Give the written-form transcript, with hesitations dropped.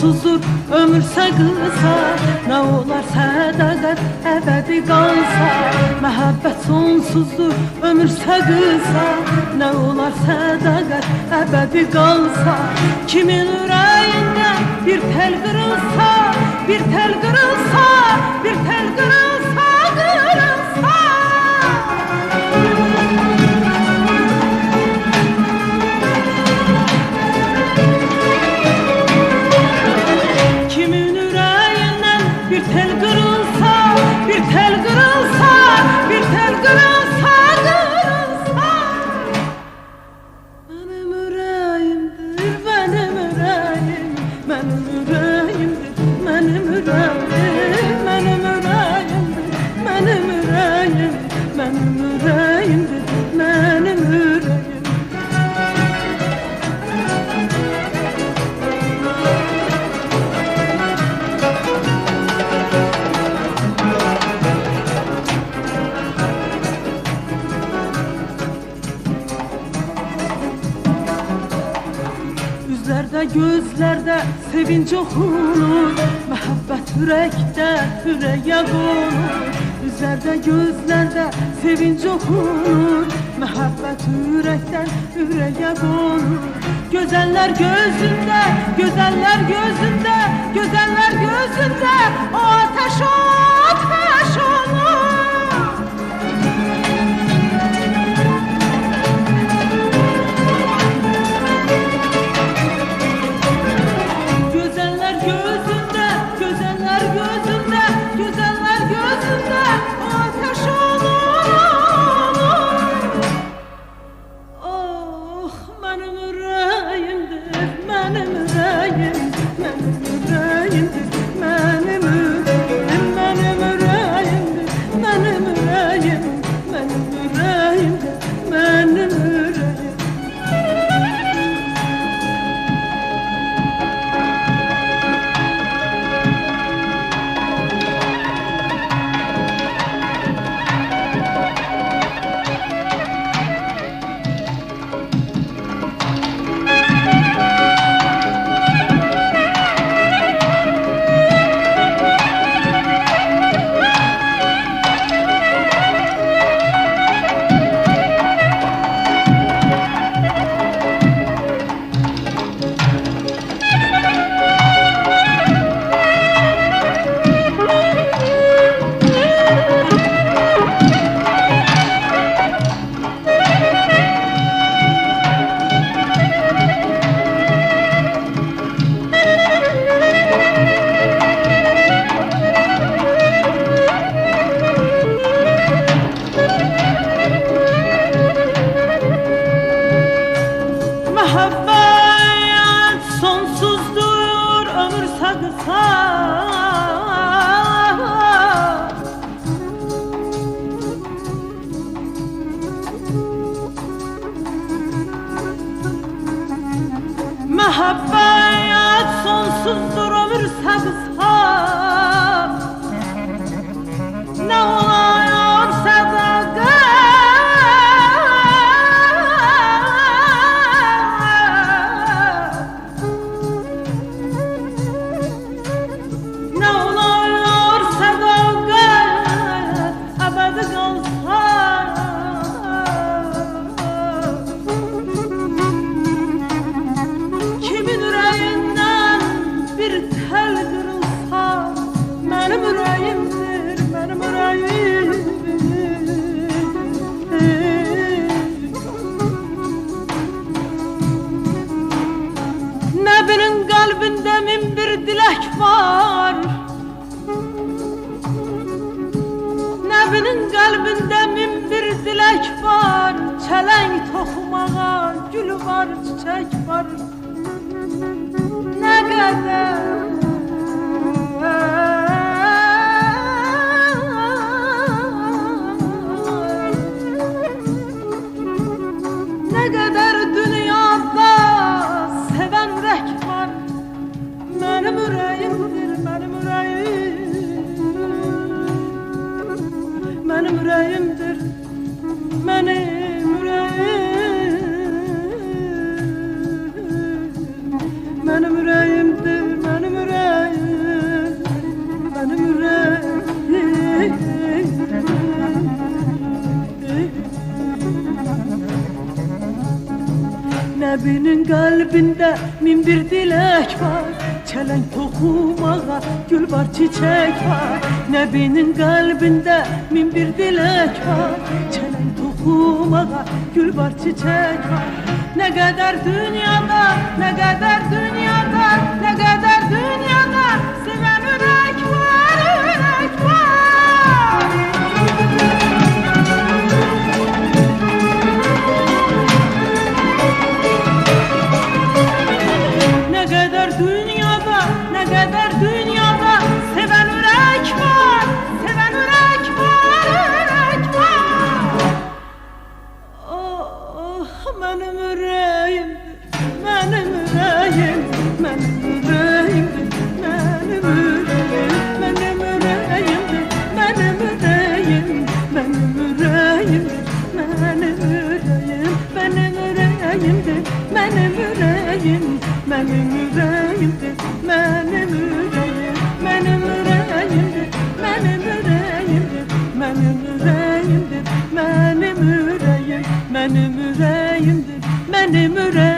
sonsuzdur ömürsə qısa, nə olar sədaqət əbədi qalsa. Məhəbbət sonsuzdur ömürsə qısa, nə olar sədaqət əbədi qalsa. Kimin ürəyində bir tel qırılsa, bir tel qırılsa, bir tel qırılsa, qırılsa. Kimin ürəyindən bir tel qırılsa, bir tel qırılsa, bir tel qırılsa, qırılsa. Mənim ürəyimdir, mənim ürəyim, mənim ürəyimdir, mənim ürəyim, mənim ürəyimdir, mənim ürəyim, mənim ürəyimdir, mənim ürəyim. Üzlərdə, gözlərdə sevinç oxunur, məhəbbət ürəkdə, ürəyə qonur. Üzlərdə, gözlərdə sevinç oxunur, məhəbbət ürəkdən, ürəyə qonur. Gözəllər gözündə, gözəllər gözündə, gözəllər gözündə, o ateş olur. Məhəbbət sonsuzdur ömürsə qısa, məhəbbət sonsuzdur ömürsə qısa, nə olar sədaqət Nəbinin qəlbində min bir dilək var, Nəbinin qəlbində min bir dilək var. Çələng toxumağa gül var, çiçək var. Nə qədər nə qədər dünyada sevən rək var. Mənim ürəyimdir, mənim ürəyim, mənim ürəyimdir, mənim ürəyim, mənim ürəyimdir, mənim Nebinin kalbinde min bir dilek var, çelenk toxumağa gül var, çiçek var. Nebinin kalbinde min bir dilek var, çelenk toxumağa gül var, çiçek var. Ne kadar dünyada, ne kadar dünyada, ne kadar dünyada seven yürek var, yürek var. Ne kadar dünyada, ne kadar dünyada seven yürek var, seven yürek var, yürek var. Oh, benim yüreğimdir, benim yüreğim, benim yüreğimdir, benim yüreğim, benim yüreğimdir, benim yüreğim, benim yüreğimdir, benim yüreğim, benim yüreğimdir, benim yüreğim, benim yüreğimdir, benim yüreğim, benim yüreğimdir, benim yüreğimdir, benim yüreğimdir, benim yüreğim, benim yüreğimdir, benim yüreğim.